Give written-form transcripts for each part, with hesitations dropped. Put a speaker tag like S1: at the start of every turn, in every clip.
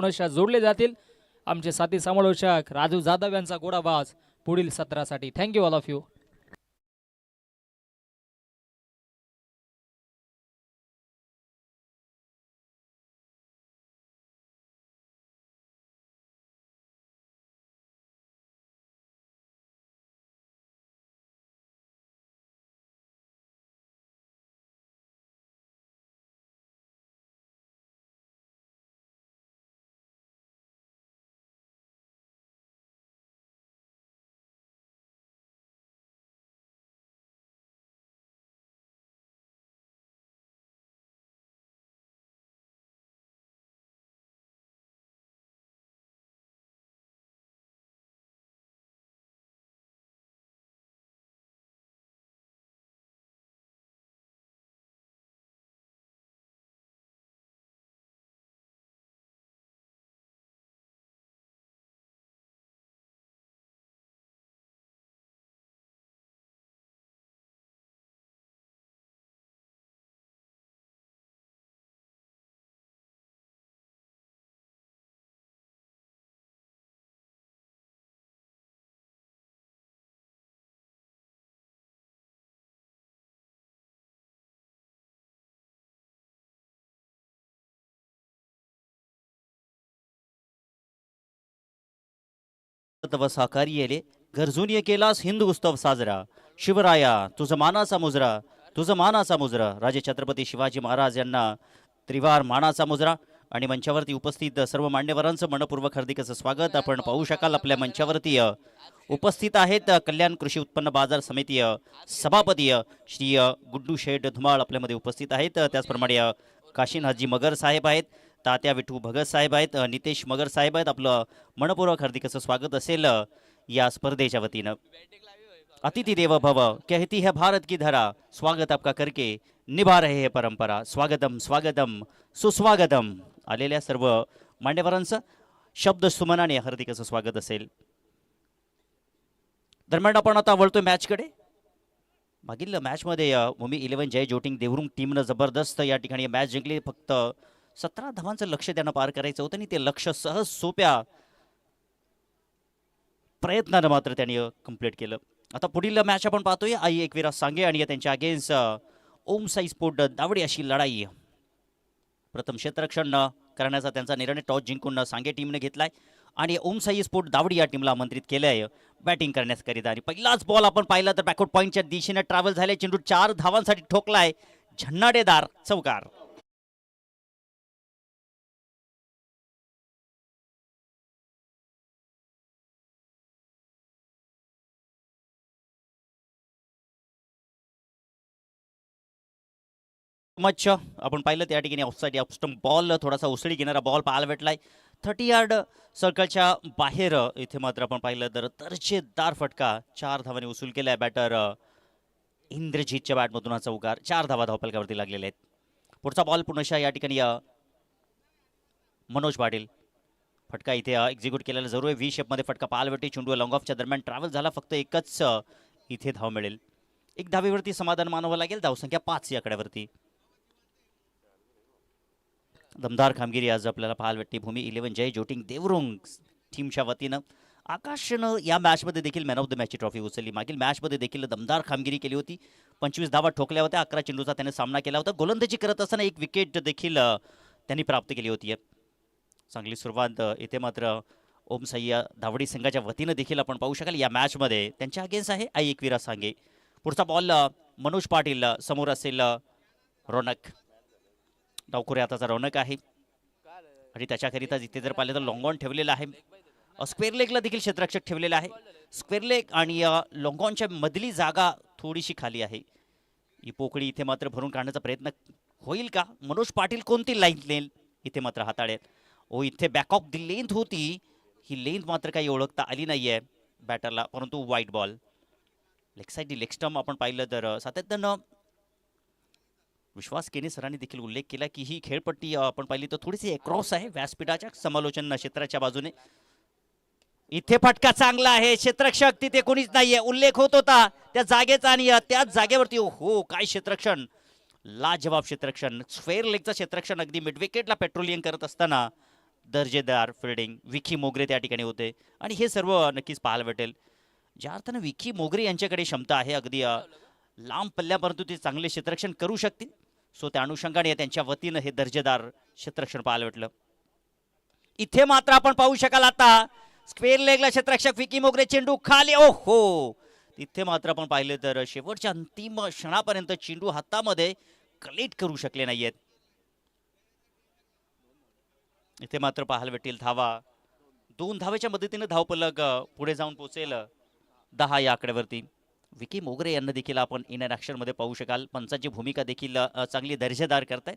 S1: पुनश्च जोडले जातील. आमचे साथी समालोचक राजू जाधव यांचा गोडाबाज पुढील सत्रासाठी. Thank you all of you.
S2: तव साकारी येले गरजून केलास हिंदू उत्सव साजरा. शिवराया तुझ मानाचा मुजरा, तुझ मानाचा मुजरा. राजे छत्रपती शिवाजी महाराज यांना त्रिवार मानाचा मुजरा. आणि मंचावरती उपस्थित सर्व मान्यवरांचं मनपूर्वक हार्दिक असं स्वागत. आपण पाहू शकाल आपल्या मंचावरती उपस्थित आहेत कल्याण कृषी उत्पन्न बाजार समिती सभापती श्री गुड्डू शेठ धुमाळ आपल्यामध्ये उपस्थित आहेत. त्याचप्रमाणे काशीनाथजी मगर साहेब आहेत, तात्या विठू भगत साहेब आहेत, नितेश मगर साहेब आहेत. आपलं मनपूर्वक हार्दिक असं स्वागत असेल या स्पर्धेच्या वतीनं. अतिथि देव भव कहती है भारत की धरा, स्वागत आपका करके निभा रहे है परंपरा. स्वागतम स्वागतम सुस्वागतम. आलेल्या सर्व मान्यवरांचं शब्द सुमनाने हार्दिक असं स्वागत असेल. दरम्यान आपण आता वळतोय मॅचकडे. मागील मॅचमध्ये भूमी 11 जय जोटिंग देवरुंग टीमनं जबरदस्त या ठिकाणी मॅच जिंकली. फक्त 17 धावांचं लक्ष्य त्यांना पार करायचं होतं आणि ते लक्ष्य सहज सोप्या प्रयत्नानं मात्र त्यांनी कंप्लीट केलं. आता पुढील मॅच आपण पाहतोय आई एकविरा सांगे आणि त्यांच्या अगेन्स्ट ओम साई स्पोर्ट दावडी अशी लढाई. प्रथम क्षेत्ररक्षण करण्याचा त्यांचा निर्णय टॉस जिंकून सांगे टीमने घेतलाय आणि ओम साई स्पोर्ट दावडी या टीमला आमंत्रित केलंय बॅटिंग करण्याकरिता. आणि पहिलाच बॉल आपण पाहिला तर बॅकवर्ड पॉईंटच्या दिशेने ट्रॅव्हल झाले. चेंडू 4 धावांसाठी ठोकलाय, झन्नाडेदार चौकार. मच आपण पाहिलं त्या ठिकाणी ऑफसाईड ऑफस्टंप बॉल थोडासा उसळी घेणारा बॉल पाहायला भेटलाय. 30 यार्ड सर्कलच्या बाहेर इथे मात्र आपण पाहिलं तर दर्जेदार फटका 4 धावांनी वसूल केलाय बॅटर इंद्रजीतच्या बॅटमधून हा चौकार. 4 धावा धावपलकावरती लागलेले आहेत. पुढचा बॉल पुनश्च या ठिकाणी मनोज पाटील फटका इथे एक्झिक्यूट केलेला जरूर आहे. व्ही शेपमध्ये फटका पाहायला भेटते. चेंडू लॉंग ऑफच्या दरम्यान ट्रॅव्हल झाला. फक्त एकच इथे धाव मिळेल. एक धावेवरती समाधान मानावं लागेल. धावसंख्या 5 या कड्यावरती. दमदार कामगिरी आज आपल्याला पाहायला भेटते भूमी 11 जय जोटिंग देवरुंग टीमच्या वतीनं. आकाशनं या मॅचमध्ये देखील मॅन ऑफ द मॅचची ट्रॉफी उचलली. मागील मॅचमध्ये देखील दमदार कामगिरी केली होती. 25 धावा ठोकल्या होत्या. 11 चेंडूचा त्याने सामना केला होता. गोलंदाजी करत असताना एक विकेट देखील त्यांनी प्राप्त केली होती. चांगली सुरुवात इथे मात्र ओम साई धावडी संघाच्या वतीनं देखील आपण पाहू शकाल या मॅचमध्ये त्यांच्या अगेन्स्ट आहे आई एकविरा सांगे. पुढचा बॉल मनोज पाटील समोर असेल रौनक डावखुरे हाताचा रौनक आहे आणि त्याच्याकरिता जिथे जर पाहिलं तर लॉंग ऑन ठेवलेला आहे. स्क्वेअर लेगला देखील क्षेत्ररक्षक ठेवलेला आहे. स्क्वेअर लेग आणि लॉंग ऑनच्या मधली जागा थोडीशी खाली आहे. ही पोकळी इथे मात्र भरून काढण्याचा प्रयत्न होईल का? मनोज पाटील कोणती लाईन लेन इथे मात्र हाताळेल. ओ इथे बॅक ऑफ दी लेंथ होती. ही लेंथ मात्र काही ओळखता आली नाहीये बॅटरला, परंतु वाईट ball. Leg side leg stump आपण पाहिलं तर सातत्यानं विश्वास केने सरांनी देखील उल्लेख केला की ही खेळपट्टी आपण पाहिली तर थोडीशी क्रॉस आहे व्यासपीठाच्या समालोचन क्षेत्राच्या बाजूने. इथे फटका चांगला आहे. क्षेत्ररक्षक तिथे कोणीच नाहीये. उल्लेख होत होता त्या जागेचा आणि त्याच जागेवरती हो काय क्षेत्ररक्षण, लाजवाब क्षेत्ररक्षण. स्क्वेअर लेगचं क्षेत्ररक्षण अगदी मिड विकेटला पेट्रोलिंग करत असताना दर्जेदार फिल्डिंग विकी मोगरे त्या ठिकाणी होते आणि हे सर्व नक्कीच पाहायला भेटेल. ज्या अर्थानं विकी मोगरे यांच्याकडे क्षमता आहे अगदी लांब पल्ल्यापर्यंत ते चांगले क्षेत्ररक्षण करू शकतील. सो त्या अनुषंगाने त्यांच्या वतीनं हे दर्जेदार क्षेत्ररक्षण पाहायला भेटलं. इथे मात्र आपण पाहू शकाल आता स्क्वेअर लेगला क्षेत्ररक्षक विकी मोगरे चेंडू खाली. ओहो, तिथे मात्र आपण पाहिलं तर शेवटच्या अंतिम क्षणापर्यंत चेंडू हातामध्ये कलेक्ट करू शकले नाहीयेत. इथे मात्र पाहायला भेटेल धावा. 2 धावेच्या मदतीने धावफलक पुढे जाऊन पोहोचेल 10 या आकड्यावरती. विकी मोगरे यांना देखील आपण इन ॲक्शन मध्ये पाहू शकाल. पंचांची भूमिका देखील चांगली दर्जेदार करतायत.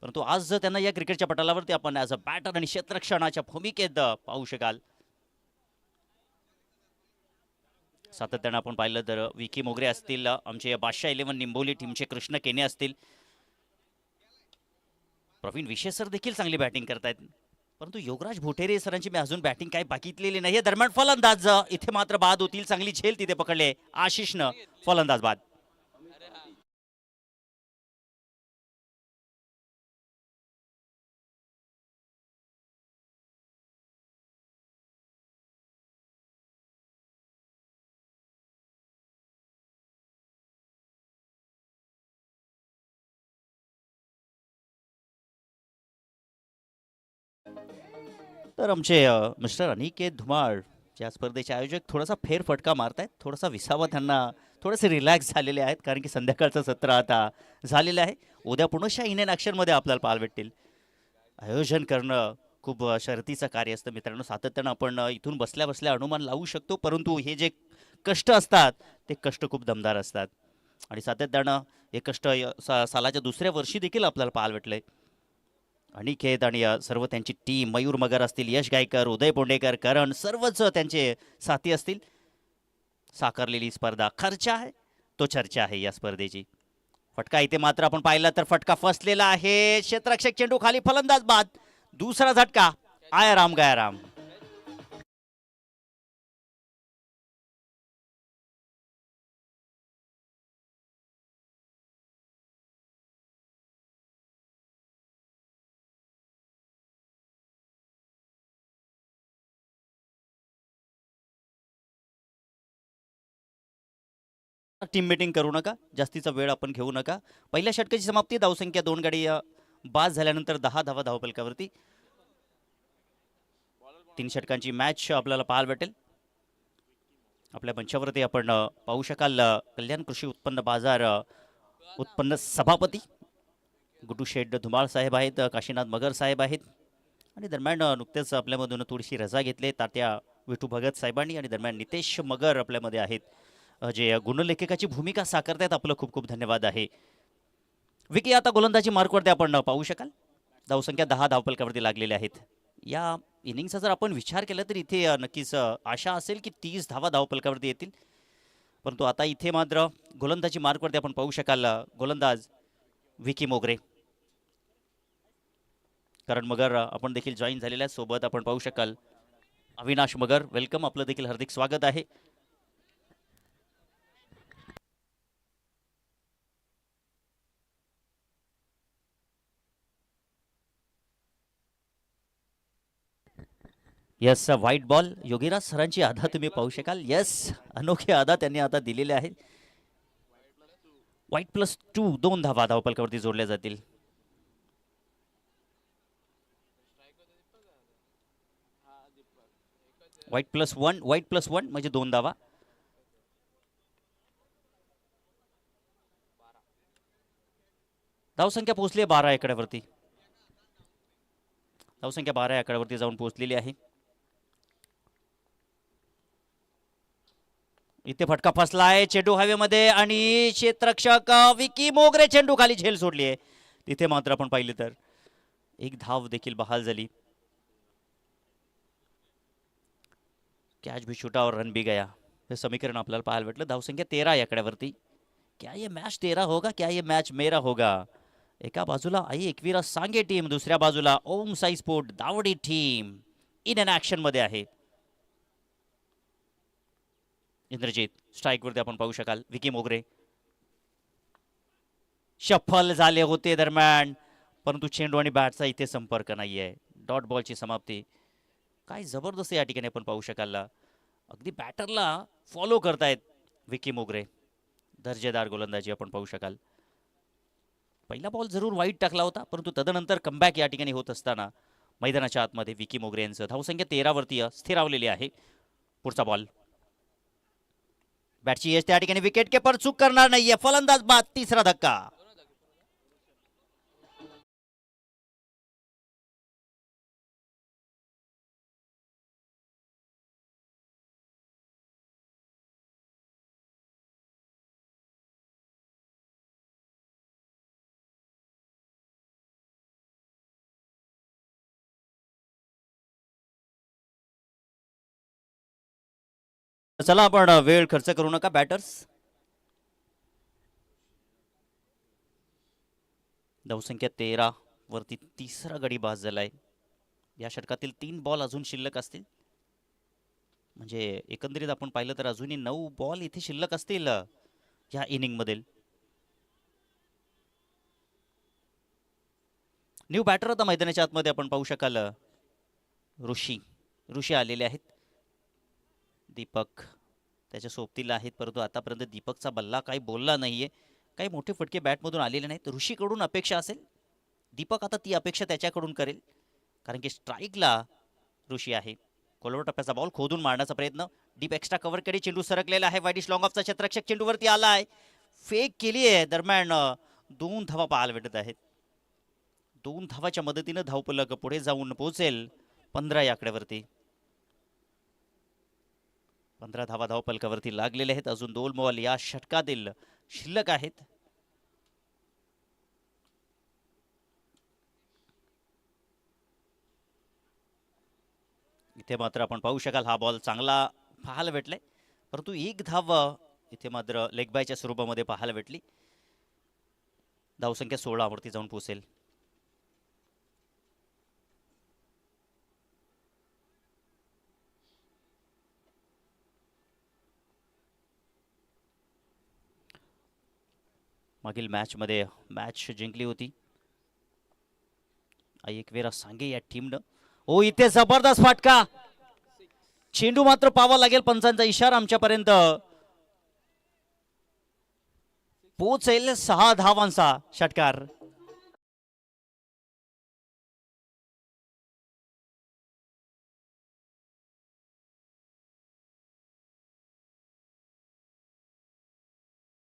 S2: परंतु आज त्यांना या क्रिकेटच्या पटलावरती आपण ॲज अ बॅटर आणि क्षेत्ररक्षणाच्या भूमिकेत पाहू शकाल. सातत्यानं आपण पाहिलं तर विकी मोगरे असतील, आमचे बादशाह 11 निंबोली टीमचे कृष्ण केने असतील, प्रवीण विशेष सर देखील चांगली बॅटिंग करतायत. परंतु योगराज भोटेरे सरांची मी अजून बॅटिंग काय बघितलेली नाही. दरम्यान फलंदाज इथे मात्र बाद होतील. चांगली झेल तिथे पकडले आशिषनं. फलंदाज बाद. तर आमचे मिस्टर अनिकेत धुमाळ या स्पर्धेचे आयोजक थोडासा फेरफटका मारतायत. थोडासा विसावा त्यांना, थोडेसे रिलॅक्स झालेले आहेत कारण की संध्याकाळचं सत्र आता झालेलं आहे. उद्या पुनश्च इन ॲक्शनमध्ये आपल्याला पाहायला भेटतील. आयोजन करणं खूप शर्तीचं कार्य असतं मित्रांनो. सातत्यानं आपण इथून बसल्या बसल्या अनुमान लावू शकतो, परंतु हे जे कष्ट असतात ते कष्ट खूप दमदार असतात आणि सातत्यानं हे कष्ट सालाच्या दुसऱ्या वर्षी देखील आपल्याला पाहायला भेटलंय. अनिकेत आणि सर्व त्यांची टीम, मयूर मगर असतील, यश गायकर, उदय पोंडेकर, करण, सर्वच त्यांचे साथी असतील. साकारलेली स्पर्धा खर्च आहे तो चर्चा आहे या स्पर्धेची. फटका इथे मात्र आपण पाहिला तर फटका फसलेला आहे. क्षेत्ररक्षक चेंडू खाली, फलंदाज बाद. दुसरा झटका. आयाराम गायाराम. टीम मीटिंग करू नका, जास्तीचा वेळ आपण घेऊ नका. पहिल्या षटकाची समाप्ती. धावसंख्या 2 गडी बाद झाल्यानंतर 10 धावा धावफलकावरती. 3 षटकांची मॅच आपल्याला पाहायला भेटेल. आपल्या मंचावरती आपण पाहू शकाल कल्याण कृषी उत्पन्न बाजार उत्पन्न सभापती गुड्डू शेठ धुमाळ साहेब आहेत, काशीनाथ मगर साहेब आहेत आणि दरम्यान नुकतेच आपल्यामधून थोडीशी रजा घेतली तात्या विठू भगत साहेबांनी आणि दरम्यान नितेश मगर आपल्यामध्ये आहेत जे गुणलेखकाची भूमिका साकारतायत. आपलं खूप खूप धन्यवाद आहे. विकी आता गोलंदाजी मार्कवरती आपण पाहू शकाल. धावसंख्या 10 धावफलकावरती लागलेल्या आहेत. या इनिंगचा जर आपण विचार केला तर इथे नक्कीच आशा असेल की 30 धावा धावफलकावरती येतील. परंतु आता इथे मात्र गोलंदाजी मार्कवरती आपण पाहू शकाल गोलंदाज विकी मोगरे. करण मगर आपण देखील जॉईन झालेल्या सोबत आपण पाहू शकाल अविनाश मगर. वेलकम, आपलं देखील हार्दिक स्वागत आहे. Yes, white ball. योगीराज सरांची आधा तुम्ही पाहू शकाल. यस, अनोखी आधा त्यांनी आता दिलेले आहेत. व्हाईट +2 2 धावा धावफलकावरती जोडल्या जातील. व्हाईट +1 म्हणजे 2 धावा. धावसंख्या पोहोचली 12 आकड्यावरती. धावसंख्या 12 आकड्यावरती जाऊन पोहोचलेली आहे. इथे फटका फसला आहे चेंडू हवेमध्ये आणि क्षेत्ररक्षक विकी मोगरे चेंडू खाली झेल सोडली आहे. तिथे मात्र आपण पाहिले तर एक धाव देखील बहाल झाली. कॅच भी छूटा और रन भी गया, हे समीकरण आपल्याला पाहायला भेटलं. धावसंख्या 13 या आकड्यावरती. क्या ये मॅच तेरा होगा, क्या ये मॅच मेरा होगा. एका बाजूला आई एकविरा सांगे टीम, दुसऱ्या बाजूला Om Sai sport Dawadi team in an action मध्ये आहे. इंद्रजीत स्ट्राईकवरती आपण पाहू शकाल. विकी मोगरे शफल झाले होते दरम्यान, परंतु चेंडू आणि बॅटचा इथे संपर्क नाहीये. डॉट बॉलची समाप्ती. काय जबरदस्त या ठिकाणी आपण पाहू शकाल. अगदी बॅटरला फॉलो करतायत विकी मोगरे. दर्जेदार गोलंदाजी आपण पाहू शकाल. पहिला बॉल जरूर वाईट टाकला होता, परंतु तदनंतर कमबॅक या ठिकाणी होत असताना मैदानाच्या आतमध्ये विकी मोगरे यांचं धावसंख्या 13 वरती स्थिरावलेली आहे. पुढचा बॉल बॅटची यश त्या ठिकाणी विकेट किपर चूक करणार नाहीये. फलंदाज बाद. तिसरा धक्का. चला आपण वेळ खर्च करू नका बॅटर्स. धावसंख्या 13 वरती तिसरा गडी बाद झालाय. या षटकातील 3 बॉल अजून शिल्लक असतील. म्हणजे एकंदरीत आपण पाहिलं तर अजूनही 9 बॉल इथे शिल्लक असतील या इनिंग मधील. न्यू बॅटर आता मैदानाच्या आतमध्ये आपण पाहू शकाल. ऋषी आलेले आहेत. दीपक त्याच्या सोबतीला आहेत, परंतु आतापर्यंत दीपकचा बल्ला काही बोलला नाहीये. काही मोठे फटके बॅटमधून आलेले नाहीत. ऋषीकडून अपेक्षा असेल, दीपक आता ती अपेक्षा त्याच्याकडून करेल, कारण की स्ट्राईकला ऋषी आहे. कोलवर टप्प्याचा बॉल खोदून मारण्याचा प्रयत्न. डीप एक्स्ट्रा कव्हरकडे चेंडू सरकलेला आहे. वाईडिश लॉंग ऑफचा क्षेत्ररक्षक चेंडूवरती आलाय. फेक केली आहे. दरम्यान 2 धावा पाहायला भेटत आहेत. 2 धावाच्या मदतीनं धावफलक पुढे जाऊन पोहोचेल 15 या आकड्यावरती. 15 धावा धावफलकावरती लागलेले आहेत. अजून 2 बॉल या षटकातील शिल्लक आहेत. इथे मात्र आपण पाहू शकाल हा बॉल चांगला पाहायला भेटलाय, परंतु 1 धाव इथे मात्र लेग बायच्या स्वरूपामध्ये पाहायला भेटली. धावसंख्या 16 वरती जाऊन पोहोचेल. मागील मॅचमध्ये मॅच जिंकली होती एकवेरा सांगे या टीमनं. ओ इथे जबरदस्त फटका. चेंडू मात्र पावा लागेल. पंचांचा इशारा आमच्यापर्यंत पोहोचेल. 6 धावांचा षटकार.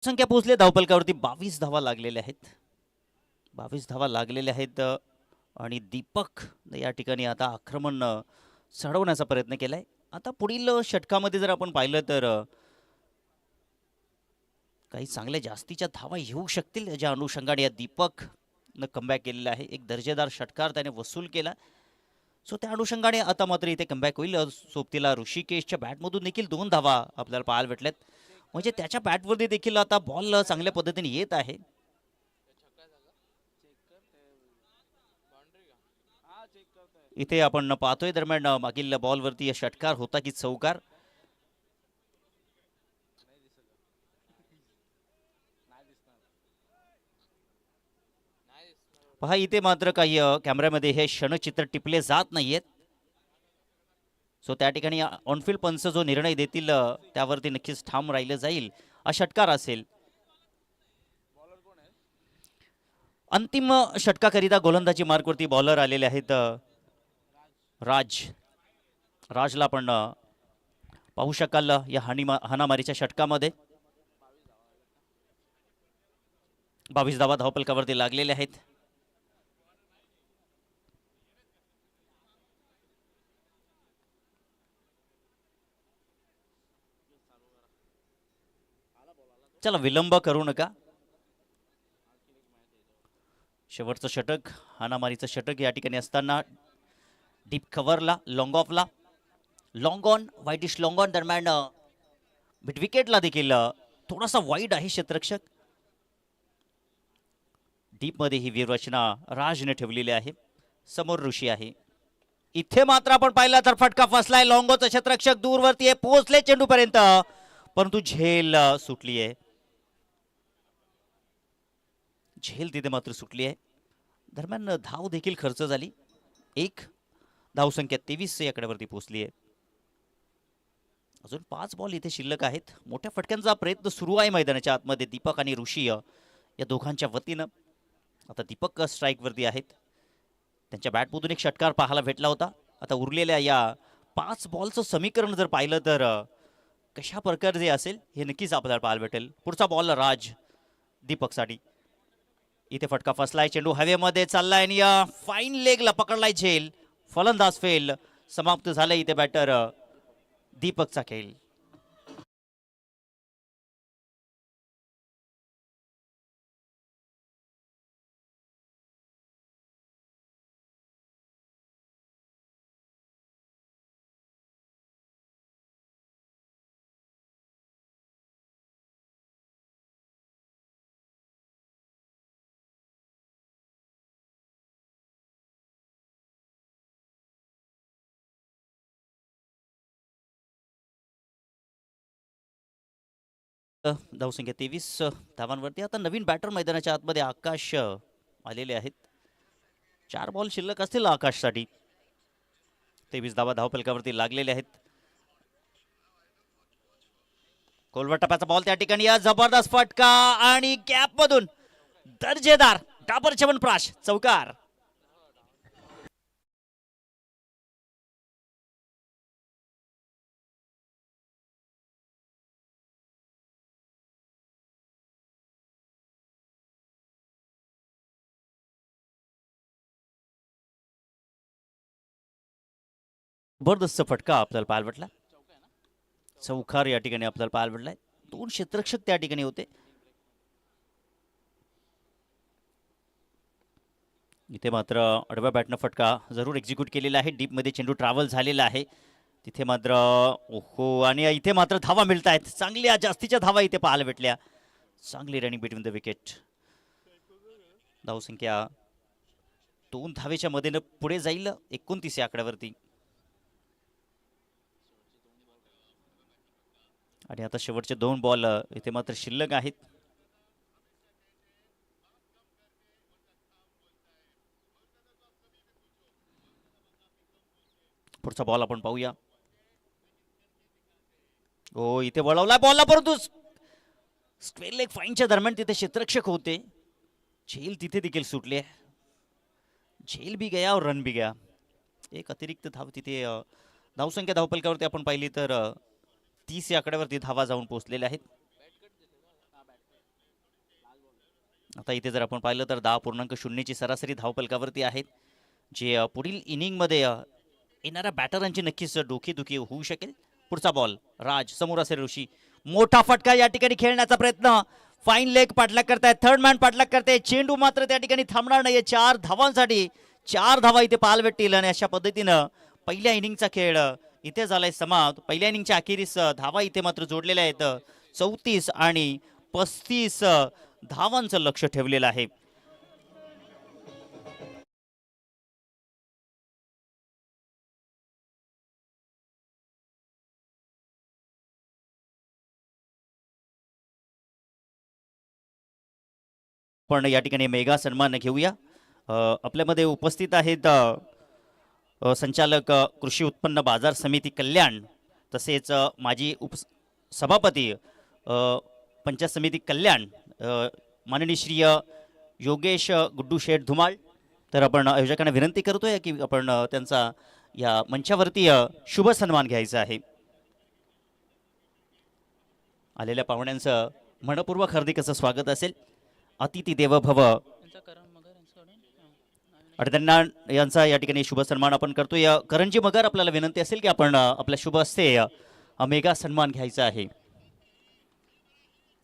S2: संख्या पोहोचले धावफलकावरती. 22 धावा लागलेल्या आहेत. 22 धावा लागलेल्या आहेत आणि दीपक या ठिकाणी आता आक्रमण चढवण्याचा प्रयत्न केलाय. आता पुढील षटकामध्ये जर आपण पाहिलं तर काही चांगल्या जास्तीच्या धावा येऊ शकतील, ज्या अनुषंगाने या दीपकनं कमबॅक केलेला आहे. एक दर्जेदार षटकार त्याने वसूल केला. सो त्या अनुषंगाने आता मात्र इथे कमबॅक होईल. सोबतीला ऋषिकेशच्या बॅटमधून देखील 2 धावा आपल्याला पाहायला भेटल्यात. म्हणजे त्याच्या बॅटवरती देखील आता बॉल चांगल्या पद्धतीने येत आहे. इथे आपण पाहतोय दरम्यान मागील बॉलवरती षटकार होता की चौकार. पहा इथे मात्र काही कॅमेऱ्यामध्ये हे क्षणचित्र टिपले जात नाहीयेत. सो त्या ठिकाणी ऑनफिल्ड पंच जो निर्णय देतील त्यावरती नक्कीच ठाम राहिलं जाईल. हा षटकार असेल. अंतिम षटकाकरिता गोलंदाजी मार्कवरती बॉलर आलेले आहेत. राजला आपण पाहू शकाल या हाणामारीच्या षटकामध्ये. 22 धावा धावफलकावरती लागलेले आहेत. चला विलंब करू नका. शेवटचं षटक, हाणामारीचं षटक या ठिकाणी असताना डीप कव्हरला, लॉंग ऑफला, long on, wideish long on दरम्यान मिड विकेटला देखील थोडासा वाईड आहे क्षेत्ररक्षक. डीप मध्ये ही वीररचना राजने ठेवलेली आहे. समोर ऋषी आहे. इथे मात्र आपण पाहिला तर फटका फसलाय. लॉंगोचं क्षेत्ररक्षक दूरवरती आहे, पोहोचले चेंडू पर्यंत, परंतु झेल सुटली आहे. झेल तिथे मात्र सुटली आहे. दरम्यान धाव देखील खर्च झाली. 1 धावसंख्या 23 या आकड्यावरती पोहोचली आहे. अजून 5 बॉल इथे शिल्लक आहेत. मोठ्या फटक्यांचा प्रयत्न सुरू आहे मैदानाच्या आतमध्ये. दीपक आणि ऋषी या दोघांच्या वतीनं. आता दीपक स्ट्राईकवरती आहेत. त्यांच्या बॅटमधून एक षटकार पाहायला भेटला होता. आता उरलेल्या या 5 बॉलचं समीकरण जर पाहिलं तर कशा प्रकारे असेल हे नक्कीच आपल्याला पाहायला भेटेल. पुढचा बॉल राज दीपकसाठी. इथे फटका फसलाय. चेंडू हवेमध्ये चाललाय आणि फाईन लेगला पकडलाय झेल. फलंदाज फेल. समाप्त झालाय इथे बॅटर दीपकचा खेळ. धावसंख्या 23 धावांवरती. आता नवीन बॅटर मैदानाच्या आतमध्ये आकाश आलेले आहेत. 4 बॉल शिल्लक असतील आकाशसाठी. 23 धावा धावफलकावरती लागलेले आहेत. कोलवर टप्प्याचा बॉल त्या ठिकाणी. या जबरदस्त फटका आणि गॅप मधून दर्जेदार डाबर च्यवनप्राश चौकार. जबरदस्त फटका आपल्याला पाहायला भेटला. चौकार या ठिकाणी आपल्याला पाहायला भेटलाय. 2 क्षेत्ररक्षक त्या ठिकाणी होते. इथे मात्र आडव्या बॅटनं फटका जरूर एक्झिक्यूट केलेला आहे. डीपमध्ये चेंडू ट्रॅव्हल झालेला आहे. तिथे मात्र ओहो, आणि इथे मात्र धावा मिळत आहेत. चांगल्या जास्तीच्या धावा इथे पाहायला भेटल्या. चांगली रनिंग बिटवीन द विकेट. धावसंख्या 2 धावेच्या मध्येनं पुढे जाईल 29 या आकड्यावरती. आणि आता शेवटचे 2 बॉल इथे मात्र शिल्लक आहेत. पुढचा बॉल आपण पाहूया. हो, इथे वळवला बॉलला, परंतु स्क्वेअर लेग फाईनच्या दरम्यान तिथे क्षेत्ररक्षक होते. झेल तिथे देखील सुटले. झेल भी गया और रन भी गया. एक अतिरिक्त धाव तिथे. धावसंख्या धावफलकावरती आपण पाहिली तर 30 या आकड्यावरती धावा जाऊन पोहोचलेल्या आहेत. आता इथे जर आपण पाहिलं तर 10.0 सरासरी धावफलकावरती आहेत. जे पुढील इनिंगमध्ये येणाऱ्या बॅटरांची नक्कीच डोकेदुखी होऊ शकेल. पुढचा बॉल राज, समोर असेल ऋषी. मोठा फटका या ठिकाणी खेळण्याचा प्रयत्न. फाईन लेग पाठलाग करताय. थर्ड मॅन पाठलाग करते. चेंडू मात्र त्या ठिकाणी थांबणार नाहीये. 4 धावांसाठी 4 धावा इथे पाहायला भेटतील. आणि अशा पद्धतीनं पहिल्या इनिंगचा खेळ इथे झालाय समाप्त. पहिल्या इनिंगच्या अखेरीस धावा इथे मात्र जोडलेल्या आहेत. 34 आणि 35 धावांचं लक्ष ठेवलेलं आहे. पण या ठिकाणी मेगा सन्मान घेऊया. आपल्यामध्ये उपस्थित आहेत संचालक कृषी उत्पन्न बाजार समिती कल्याण, तसेच माजी सभापती पंचायत समिती कल्याण माननीय श्री योगेश गुड्डू शेठ धुमाळ. तर आपण आयोजकांना विनंती करतोय की आपण त्यांचा या मंचावरती शुभ सन्मान घ्यायचा आहे. आलेल्या पाहुण्यांचं मनपूर्वक हार्दिक असं स्वागत असेल. अतिथी देव भव अडदण्णा यांचा या ठिकाणी शुभ सन्मान आपण करतोय. करंजी मगर, आपल्याला विनंती असेल की आपण आपल्या शुभ हस्ते मेगा सन्मान घ्यायचा आहे.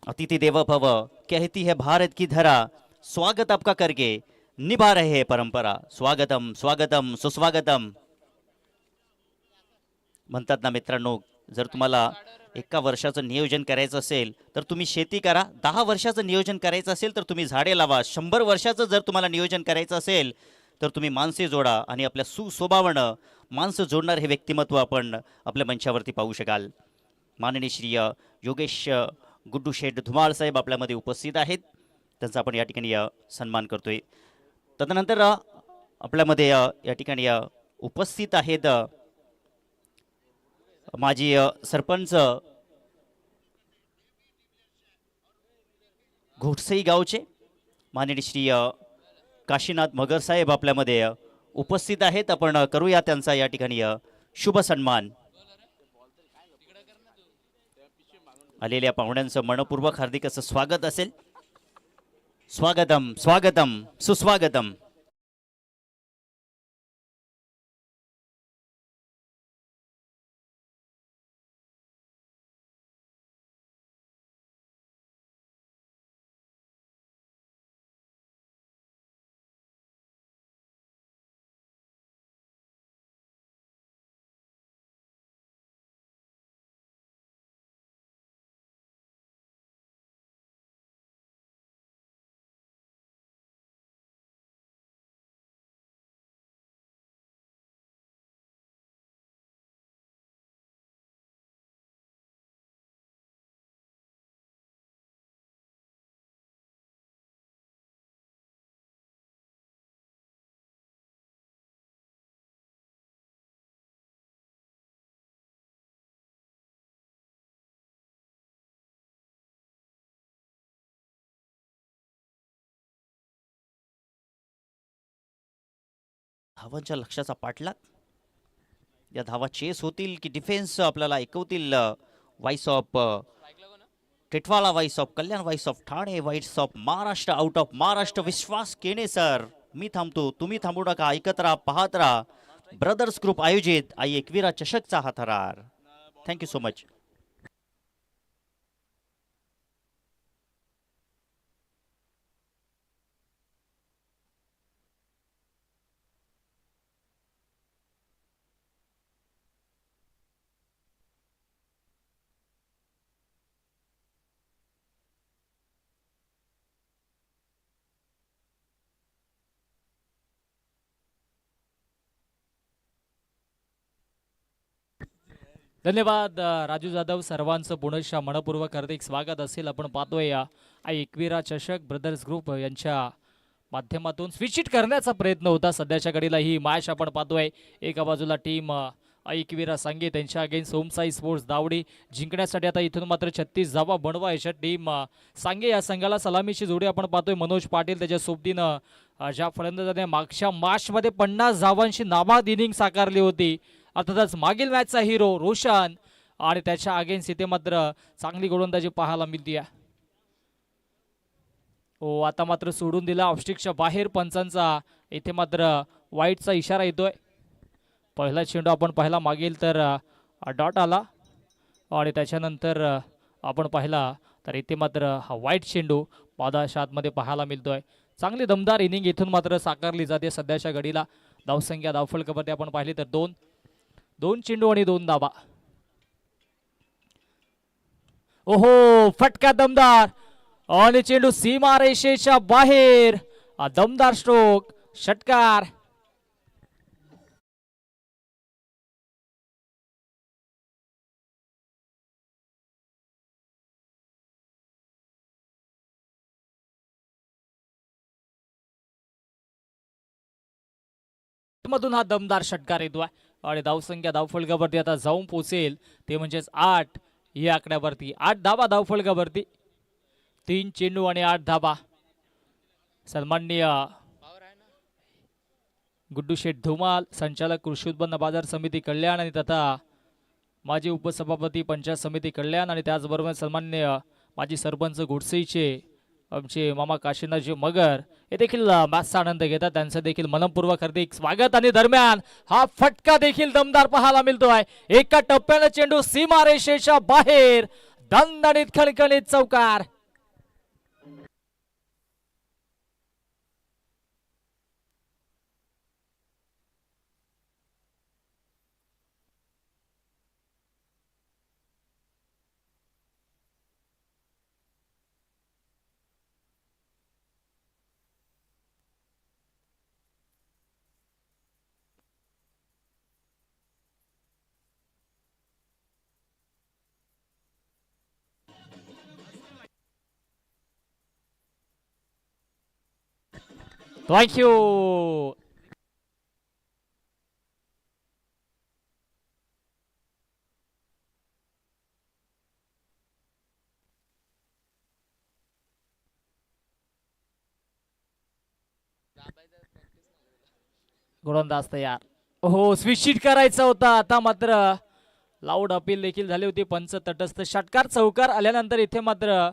S2: अतिथि देव भव, कहती है भारत की धरा, स्वागत आपका करके निभा रहे हैं परंपरा. स्वागतम स्वागतम सुस्वागतम म्हणतात ना मित्रांनो. जर तुम्हाला 1 वर्षाचं नियोजन करायचं असेल तर तुम्ही शेती करा. 10 वर्षाचं नियोजन करायचं असेल तर तुम्ही झाडे लावा. 100 वर्षाचं जर तुम्हाला नियोजन करायचं असेल तर तुम्ही माणसे जोडा. आणि आपल्या सुस्वभावानं माणसं जोडणार हे व्यक्तिमत्व आपण आपल्या मंचावरती पाहू शकाल. माननीय श्री योगेश गुड्डू शेठ धुमाळ साहेब आपल्यामध्ये उपस्थित आहेत. त्यांचा आपण या ठिकाणी सन्मान करतोय. तदनंतर आपल्यामध्ये या ठिकाणी उपस्थित आहेत माजी सरपंच घोटसई गावचे माननीय श्री काशीनाथ मगर साहेब आपल्यामध्ये उपस्थित आहेत. आपण करूया त्यांचा या ठिकाणी शुभ सन्मान. आलेल्या पाहुण्यांचं मनपूर्वक हार्दिक असं स्वागत असेल. स्वागतम स्वागतम सुस्वागतम. धावांच्या लक्षाचा पाठलाग. या धावा चेस होतील की डिफेन्स आपल्याला ऐकवतील. Voice of Titwala, voice of Kalyan, voice of Thane, voice of Maharashtra, out of Maharashtra Vishwas Kene sir. मी थांबतो, तुम्ही थांबू नका, ऐकत राहा, पाहत राहा. ब्रदर्स ग्रुप आयोजित आई एकविरा चषकचा हा थरार. Thank you so much.
S1: धन्यवाद राजू जाधव. सर्वांचं पुनश्च मनपूर्वक हार्दिक स्वागत असेल. आपण पाहतोय आई एकविरा चषक ब्रदर्स ग्रुप यांच्या माध्यमातून स्विच करण्याचा प्रयत्न होता. सध्याच्या घडीला ही मॅच आपण पाहतोय. एका बाजूला टीम आई एकविरा सांगे त्यांच्या अगेन्स्ट होमसाई स्पोर्ट्स दावडी जिंकण्यासाठी आता इथून मात्र 36 धावा बनवायच्या. टीम सांगे या संघाला सलामीची जोडी आपण पाहतोय. मनोज पाटील त्याच्या सोबतीनं ज्या फलंदाजाने मागच्या मॅचमध्ये 50 धावांची नाबाद इनिंग साकारली होती. अर्थातच मागील मॅचचा हिरो रोशन आणि त्याच्या अगेन्स्ट इथे मात्र चांगली गोलंदाजी पाहायला मिळते. हो, आता मात्र सोडून दिला ऑफस्टिकच्या बाहेर. पंचांचा इथे मात्र वाईटचा इशारा येतोय. पहिला चेंडू आपण पाहिला मागील तर डॉट आला आणि त्याच्यानंतर आपण पाहिला तर इथे मात्र हा वाईट चेंडू पादाच्या आतमध्ये पाहायला मिळतोय. चांगली दमदार इनिंग इथून मात्र साकारली जाते सध्याच्या घडीला. धावसंख्या धावफलकावरती आपण पाहिली तर दोन चेंडू आणि 2 धावा. ओहो, फटका दमदार आणि चेंडू सीमा रेषेच्या बाहेर. दमदार स्ट्रोक, षटकार. मधून हा दमदार षटकार येतोय आणि धावसंख्या धावफलकावरती आता जाऊन पोहोचेल ते म्हणजेच 8 या आकड्यावरती. 8 धावा धावफलकावरती. 3 चेंडू आणि 8 धावा. सन्माननीय गुड्डू शेठ धुमाल, संचालक कृषी उत्पन्न बाजार समिती कल्याण आणि तथा माजी उपसभापती पंचायत समिती कल्याण आणि त्याचबरोबर सन्माननीय माजी सरपंच घोटसईचे आमचे मामा काशीनाथजी मगर हे देखील मॅचचा आनंद घेतात. त्यांचं देखील मनपूर्वक हार्दिक स्वागत. आणि दरम्यान हा फटका देखील दमदार पाहायला मिळतोय. एका टप्प्यानं चेंडू सीमा रेषेच्या बाहेर. दणदणीत खणखणीत चौकार. थँक्यू. गोलंदाज तयार. हो स्विच करायचा होता, आता मात्र लाऊड अपील देखील झाली होती. पंच तटस्थ षटकार चौकार आल्यानंतर इथे मात्र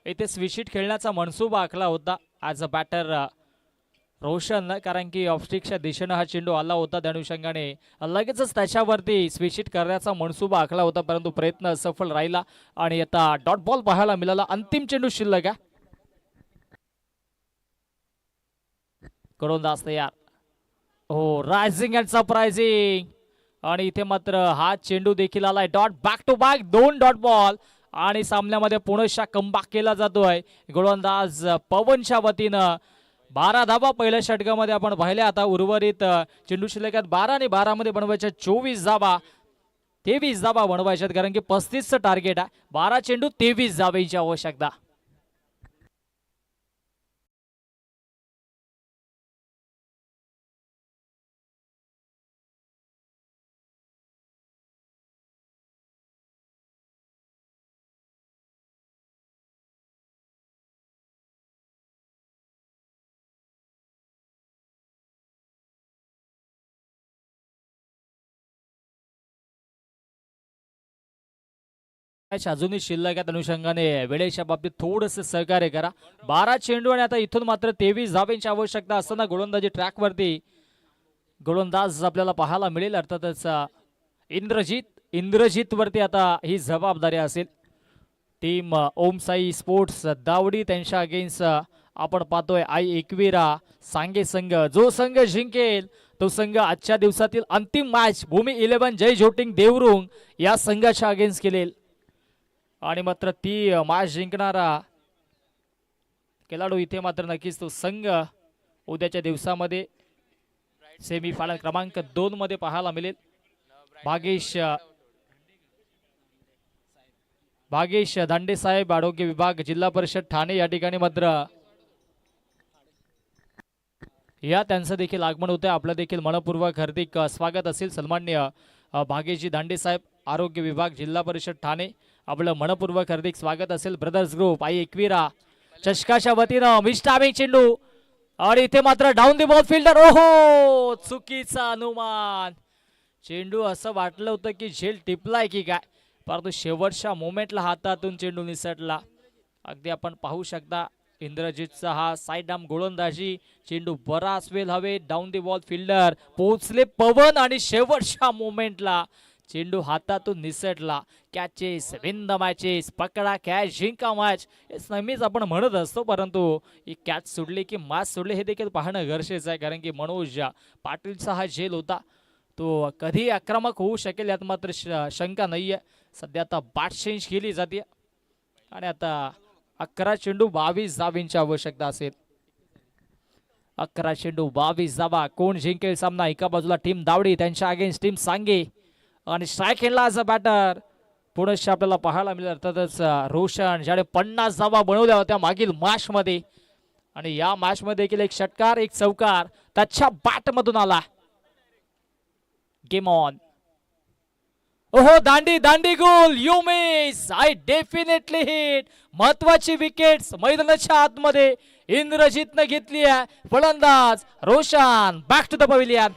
S1: इथे स्विच खेळण्याचा मनसुबा आखला होता ॲज अ बॅटर रोशन, कारण की ऑफस्टिकच्या दिशेनं हा चेंडू आला होता. त्या अनुषंगाने लगेचच त्याच्यावरती स्विच करण्याचा मनसुबा आखला होता, परंतु प्रयत्न असफल राहिला आणि आता डॉट बॉल पाहायला मिळाला. अंतिम चेंडू शिल्लक आहे. गोलंदाज तयार. हो रायझिंग अँड सरप्रायझिंग, आणि इथे मात्र हा चेंडू देखील आलाय. Dot back to back 2 dot ball आणि सामन्यामध्ये पुनश्च कमबॅक केला जातोय गोलंदाज पवनच्या वतीनं. 12 धावा पहिल्या षटकामध्ये आपण पाहिल्या. आता उर्वरित चेंडू शिल्लक आहेत 12 आणि 12 मध्ये बनवायच्या 24 धावा, 23 धावा बनवायच्यात, कारण की 35चं टार्गेट आहे. 12 चेंडू 23 धावेची आवश्यकता. मॅच अजूनही शिल्लक आहे, अनुषंगाने वेळेच्या बाबतीत थोडंसं सहकार्य करा. 12 चेंडू आणि आता इथून मात्र 23 धावेची आवश्यकता असताना गोलंदाजी ट्रॅकवरती गोलंदाज आपल्याला पाहायला मिळेल. अर्थातच इंद्रजित वरती आता ही जबाबदारी असेल. टीम ओम साई स्पोर्ट्स दावडी त्यांच्या अगेन्स्ट आपण पाहतोय आई एकविरा सांगे संघ. जो संघ जिंकेल तो संघ आजच्या दिवसातील अंतिम मॅच भूमी 11 जय जोटिंग देवरुंग या संघाच्या अगेन्स्ट केलेल, आणि मात्र ती मॅच जिंकणारा खेळाडू इथे मात्र नक्कीच तो संघ उद्याच्या दिवसामध्ये सेमीफायनल क्रमांक 2 मध्ये पाहायला मिळेल. भागेश दांडे साहेब आरोग्य विभाग जिल्हा परिषद ठाणे या ठिकाणी मात्र या त्यांचं देखील आगमन होतं. आपलं देखील मनपूर्वक हार्दिक स्वागत असेल. सन्माननीय भागेशजी दांडे साहेब आरोग्य विभाग जिल्हा परिषद ठाणे, आपलं मनपूर्वक हार्दिक स्वागत असेल. ब्रदर्स ग्रुप आई एकविरा चषकाच्या वतीनं मिस्टामिंग चेंडू, आणि इथे मात्र डाऊन दी बॉल फिल्डर. ओहो चुकीचा अनुमान. चेंडू असं वाटलं होतं की झेल टिपलाय की काय, परंतु शेवटच्या मोमेंटला हातातून चेंडू निसटला. अगदी आपण पाहू शकता इंद्रजितचा हा साईड आर्म गोलंदाजी. चेंडू बराच वेळ हवे, डाऊन दी बॉल फिल्डर पोहोचले पवन, आणि शेवटच्या मोमेंटला चेंडू हातातून निसटला. कॅचेस विन द मॅचेस, पकडा कॅच जिंका मॅच, हेच नेहमीच आपण म्हणत असतो, परंतु ही कॅच सोडली की मॅच सोडले हे देखील पाहणं गरजेचं आहे, कारण की मनोज पाटीलचा हा झेल होता तो कधी आक्रमक होऊ शकेल यात मात्र शंका नाहीये. सध्या आता बॅट चेंज केली जाते आणि आता 11 चेंडू 22 धावांची आवश्यकता असेल. 11 चेंडू 22 धावा. कोण जिंकेल सामना? एका बाजूला टीम दावडी त्यांच्या अगेन्स्ट टीम सांगे, आणि स्ट्राईक खेळला असा बॅटर पुनश्च आपल्याला पाहायला मिळेल. अर्थातच रोशन ज्याने 50 धावा बनवल्या होत्या मागील मॅच मध्ये, आणि या मॅच मध्ये देखील एक षटकार एक चौकार त्याच्या बॅट मधून आला. Game on. ओहो दांडी गोल, you miss, I definitely hit. महत्वाची विकेट मैदानाच्या आतमध्ये इंद्रजितनं घेतली आहे. फलंदाज Roshan back to the pavilion.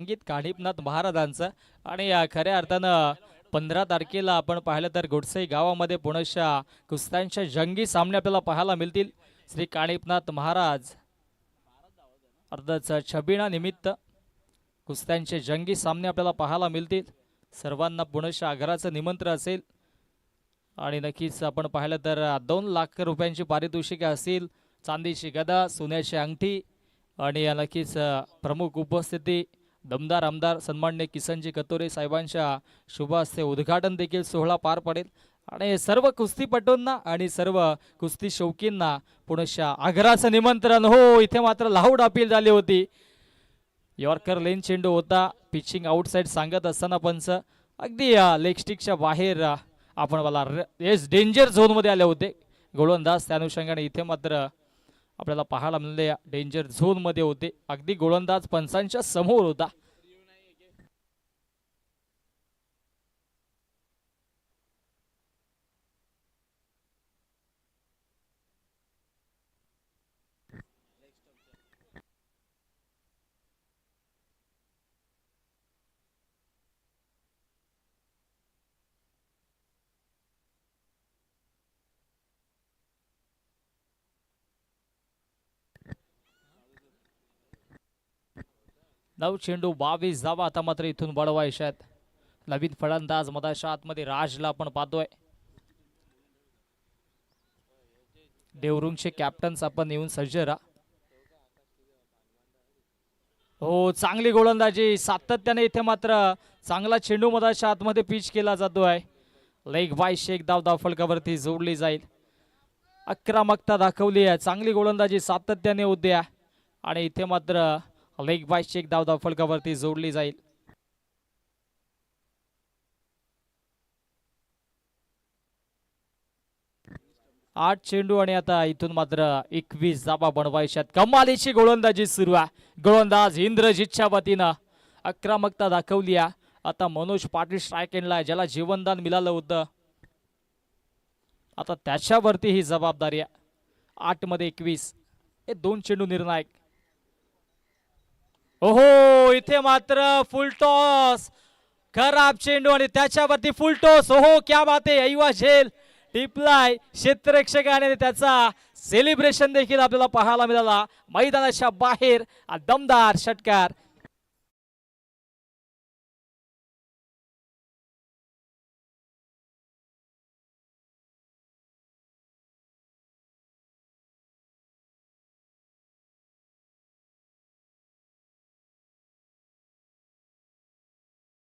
S1: संगीत काणिपनाथ महाराजांचं, आणि खऱ्या अर्थानं 15 तारखेला आपण पाहिलं तर गोडसई गावामध्ये पुनश्च कुस्त्यांच्या जंगी सामने आपल्याला पाहायला मिळतील. श्री काणिपनाथ महाराज अर्थात छबिना निमित्त कुस्त्यांचे जंगी सामने आपल्याला पाहायला मिळतील. सर्वांना पुनश्च आग्राचं निमंत्रण असेल, आणि नक्कीच आपण पाहिलं तर 2 लाख रुपयांची पारितोषिके असतील. चांदीची गदा, सोन्याची अंगठी, आणि नक्कीच प्रमुख उपस्थिती दमदार आमदार सन्माननीय किसनजी कतोरे साहेबांच्या शुभ हस्ते उद्घाटन देखील सोहळा पार पडेल. आणि सर्व कुस्तीपटूंना आणि सर्व कुस्ती शौकींना पुनश्च आग्राचं निमंत्रण. हो, इथे मात्र लाऊड अपील झाली होती. यॉर्कर लेन चेंडू होता. पिचिंग आउटसाइड सांगत असताना पंच अगदी लेग स्टिकच्या बाहेर आपण मला येस डेंजर झोनमध्ये आले होते गोलंदाज. त्या अनुषंगाने इथे मात्र आपल्याला पाहायला मिळाले डेंजर झोनमध्ये होते. अगदी गोलंदाज पंचांच्या समोर होता. नऊ चेंडू 22 धावा. आता मात्र इथून बळवायच्या आहेत. नवीन फलंदाज मधाच्या आतमध्ये राजला आपण पाहतोय. देवरुंगचे कॅप्टन्स आपण येऊन सज्ज राहा. हो, चांगली गोलंदाजी सातत्याने इथे मात्र चांगला चेंडू मधाच्या आतमध्ये पिच केला जातोय. लेग बाय शेक धाव फलकावरती जोडली जाईल. आक्रमकता दाखवली आहे. चांगली गोलंदाजी सातत्याने होत्या आणि इथे मात्र लेग बाय शेक धाव फलकावरती जोडली जाईल. 8 चेंडू आणि आता इथून मात्र 21 धावा बनवायच्यात. कमालीची गोलंदाजी सुरू आहे. गोलंदाज इंद्रजितच्या वतीनं आक्रमकता दाखवली आहे. आता मनोज पाटील स्ट्राईक एंडला, ज्याला जीवनदान मिळालं होतं, आता त्याच्यावरती ही जबाबदारी आहे. 8 मध्ये 21 हे 2 चेंडू निर्णायक. ओहो, इथे मात्र फुल टॉस. खराब चेंडू आणि त्याच्यावरती फुल टॉस. ओहो, क्या बात आहे. ऐवा झेल टिपलाय क्षेत्ररक्षकाने. त्याचा सेलिब्रेशन देखील आपल्याला पाहायला मिळाला. मैदानाच्या बाहेर दमदार षटकार.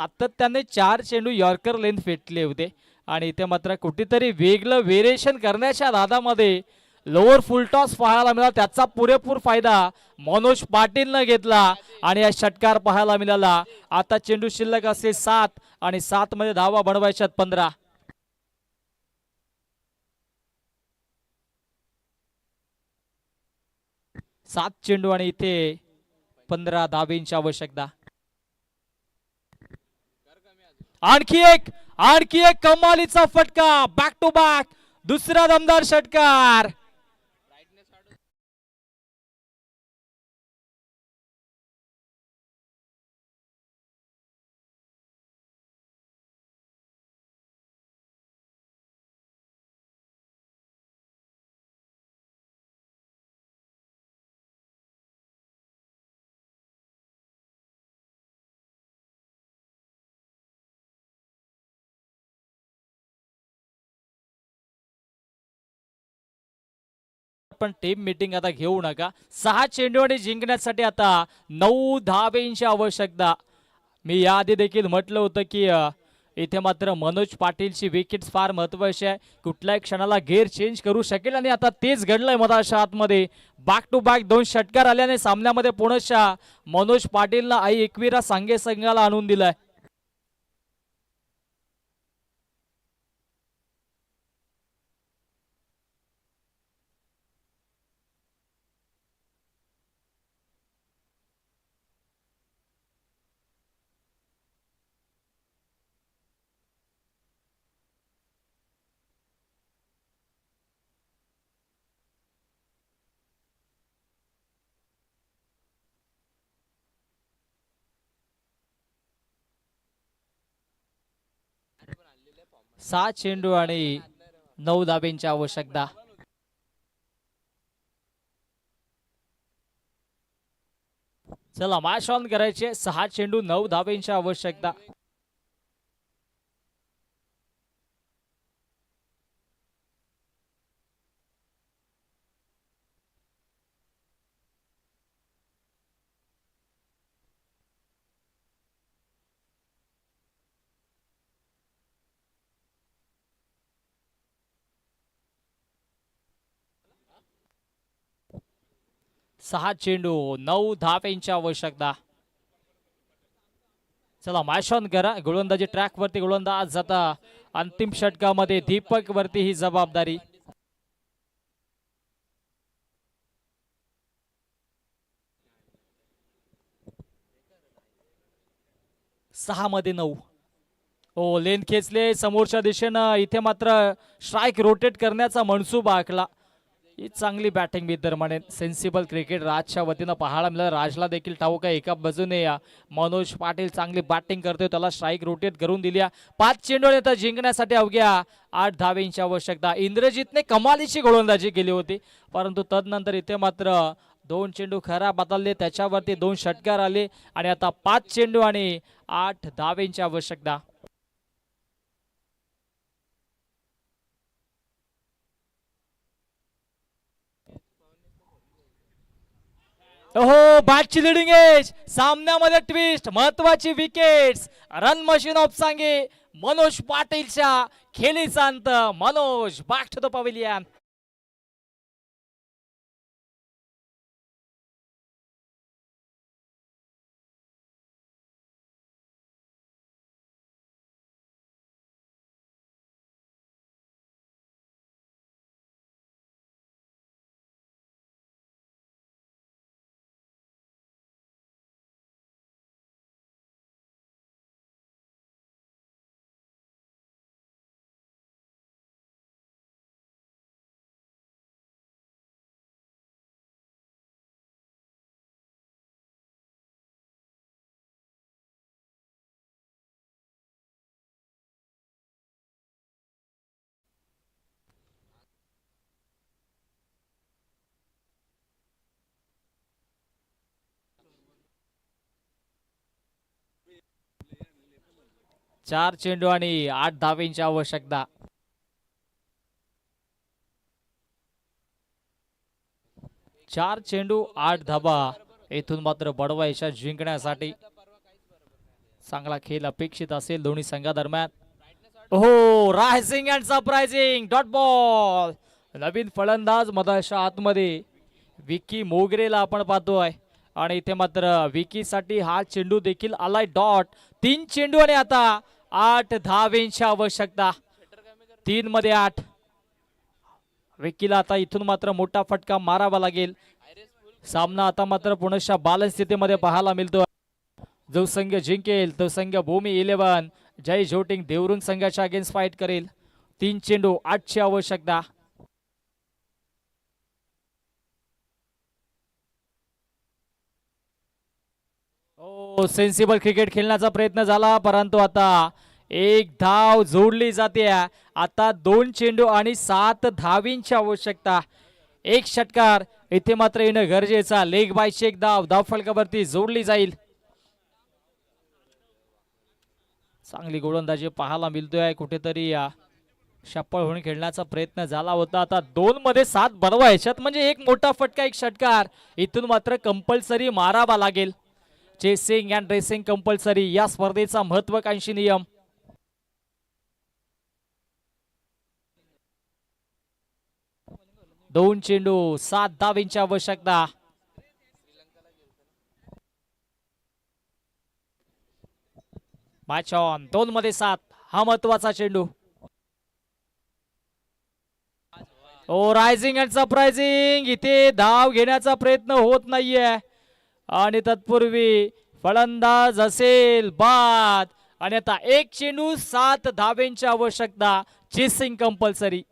S1: सातत्याने 4 चेंडू यॉर्कर लेंथ फेटले होते आणि इथे मात्र कुठेतरी वेगळं व्हेरिएशन करण्याच्या नादामध्ये लोअर फुलटॉस पाहायला मिळाला. त्याचा पुरेपूर फायदा मनोज पाटीलनं घेतला आणि या षटकार पाहायला मिळाला. आता चेंडू शिल्लक असे 7 आणि 7 मध्ये धावा बनवायच्यात 15. सात चेंडू आणि इथे 15 धावेंची आवश्यकता. आणखी एक कमालीचा फटका. बॅक टू बॅक दुसरा दमदार षटकार. पण टीम मीटिंग आता घेऊ नका. 6 चेंडू आणि जिंकण्यासाठी आता 9 धावेंची आवश्यकता. मी याआधी देखील म्हटलं होतं की इथे मात्र मनोज पाटीलची विकेट्स फार महत्वाची आहे. कुठल्याही क्षणाला गेअर चेंज करू शकेल आणि आता तेच घडलंय मधाच्या आतमध्ये. बॅक टू बॅक 2 षटकार आल्याने सामन्यामध्ये पुनश्च मनोज पाटीलला आई एकविरा सांगे संघाला आणून दिलाय. सहा चेंडू आणि 9 धावेंची आवश्यकता. चला मॅच ऑन करायचे. 6 चेंडू 9 धावेंची आवश्यकता. 6 चेंडू 9 धावेंची आवश्यकता. चला मॅच ऑन करा. गोलंदाजी ट्रॅक वरती गोलंदाज जाता अंतिम षटकामध्ये दीपक वरती ही जबाबदारी. 6 मध्ये 9. ओ लेन खेचले समोरच्या दिशेनं. इथे मात्र स्ट्राईक रोटेट करण्याचा मनसूबा आखला. ही चांगली बॅटिंग मी तर म्हणेन. सेन्सिबल क्रिकेट राजच्या वतीनं पाहायला मिळालं. राजला देखील ठाऊक आहे एका बाजूने मनोज पाटील चांगली बॅटिंग करतोय, त्याला स्ट्राईक रोटेट करून दिल्या. 5 चेंडू आता जिंकण्यासाठी अवघ्या 8 धावेंची आवश्यकता. इंद्रजितने कमालीची गोलंदाजी केली होती, परंतु तदनंतर इथे मात्र 2 चेंडू खराब बदलले, त्याच्यावरती 2 षटकार आले आणि आता 5 चेंडू आणि 8 धावेंची आवश्यकता. ओहो बॅटची लिडिंग एज. सामन्यामध्ये ट्विस्ट. महत्वाची विकेट्स. रन मशीन ऑफ सांगे मनोज पाटीलच्या खेळीचा अंत. Manoj back to the pavilion. चार चेंडू आणि 8 धावेंची आवश्यकता. चार चेंडू 8 धाबा. येथून मात्र बडवायच्या जिंकण्यासाठी चांगला खेळ अपेक्षित असेल दोन्ही संघादरम्यान. हो rising and surprising dot ball. नवीन फलंदाज मधाच्या आतमध्ये विकी मोगरेला आपण पाहतोय आणि इथे मात्र विकीसाठी हा चेंडू देखील आलाय डॉट. 3 चेंडू आणि आता 8 धावेंची आवश्यकता. 3 मध्ये 8. विकीला आता इथून मात्र मोठा फटका मारावा लागेल. सामना आता मात्र पुनश्च बॅलन्स स्थितीमध्ये पाहायला मिळतो. जो संघ जिंकेल तो संघ भूमी 11 जय जोटिंग देवरुंग संघाच्या अगेन्स्ट फाईट करेल. 3 चेंडू 8 ची आवश्यकता. सेन्सिबल क्रिकेट खेळण्याचा प्रयत्न झाला, परंतु आता 1 धाव जोडली जाते. आता 2 चेंडू आणि 7 धावींची आवश्यकता. 1 षटकार इथे मात्र येणं गरजेचा. लेग बायची 1 धाव धावफलकावरती जोडली जाईल. चांगली गोलंदाजी पाहायला मिळतोय. कुठेतरी शप्पळ होऊन खेळण्याचा प्रयत्न झाला होता. आता 2 मध्ये 7 बनवायच्यात म्हणजे 1 मोठा फटका 1 षटकार इथून मात्र कंपल्सरी मारावा लागेल. चेसिंग अँड रेसिंग कंपल्सरी या स्पर्धेचा महत्वाकांक्षी नियम. दोन चेंडू 7 धावेंची आवश्यकता. Match on. 2 मध्ये 7 हा महत्वाचा चेंडू. ओ रायझिंग अँड सरप्राइझिंग. इथे धाव घेण्याचा प्रयत्न होत नाहीये आणि तत्पूर्वी फलंदाज असेल बाद आणि आता 1 चेंडू 7 धावेंची आवश्यकता. Chasing compulsory.